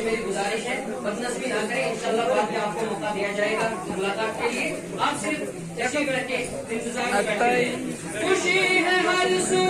میری گزارش ہے بدنظمی نہ کریں، انشاءاللہ بعد میں آپ کو موقع دیا جائے گا ملاقات کے لیے. آپ صرف تشریف رکھیں، انتظار کریں. خوشی ہے ہر سو